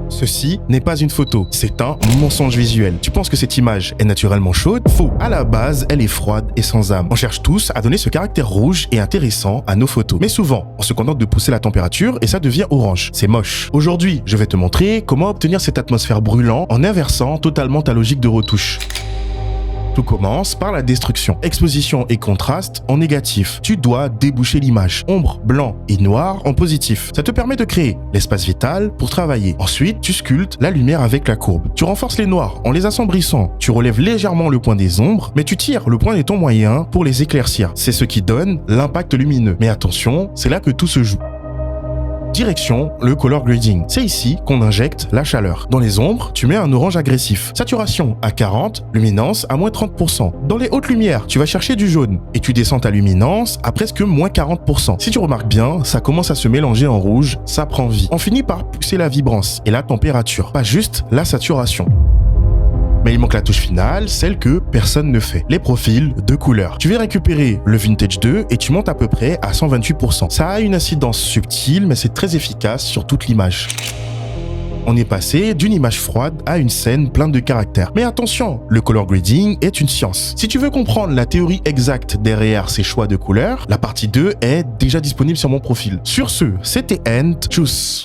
Ceci n'est pas une photo, c'est un mensonge visuel. Tu penses que cette image est naturellement chaude? Faux. À la base, elle est froide et sans âme. On cherche tous à donner ce caractère rouge et intéressant à nos photos. Mais souvent, on se contente de pousser la température et ça devient orange. C'est moche. Aujourd'hui, je vais te montrer comment obtenir cette atmosphère brûlante en inversant totalement ta logique de retouche. Tout commence par la destruction. Exposition et contraste en négatif. Tu dois déboucher l'image. Ombre, blanc et noir en positif. Ça te permet de créer l'espace vital pour travailler. Ensuite, tu sculptes la lumière avec la courbe. Tu renforces les noirs en les assombrissant. Tu relèves légèrement le point des ombres, mais tu tires le point des tons moyens pour les éclaircir. C'est ce qui donne l'impact lumineux. Mais attention, c'est là que tout se joue. Direction, le color grading. C'est ici qu'on injecte la chaleur. Dans les ombres, tu mets un orange agressif. Saturation à 40, luminance à moins 30%. Dans les hautes lumières, tu vas chercher du jaune et tu descends ta luminance à presque moins 40%. Si tu remarques bien, ça commence à se mélanger en rouge, ça prend vie. On finit par pousser la vibrance et la température, pas juste la saturation. Mais il manque la touche finale, celle que personne ne fait. Les profils de couleurs. Tu viens récupérer le Vintage 2 et tu montes à peu près à 128%. Ça a une incidence subtile, mais c'est très efficace sur toute l'image. On est passé d'une image froide à une scène pleine de caractères. Mais attention, le color grading est une science. Si tu veux comprendre la théorie exacte derrière ces choix de couleurs, la partie 2 est déjà disponible sur mon profil. Sur ce, c'était End. Tchuss.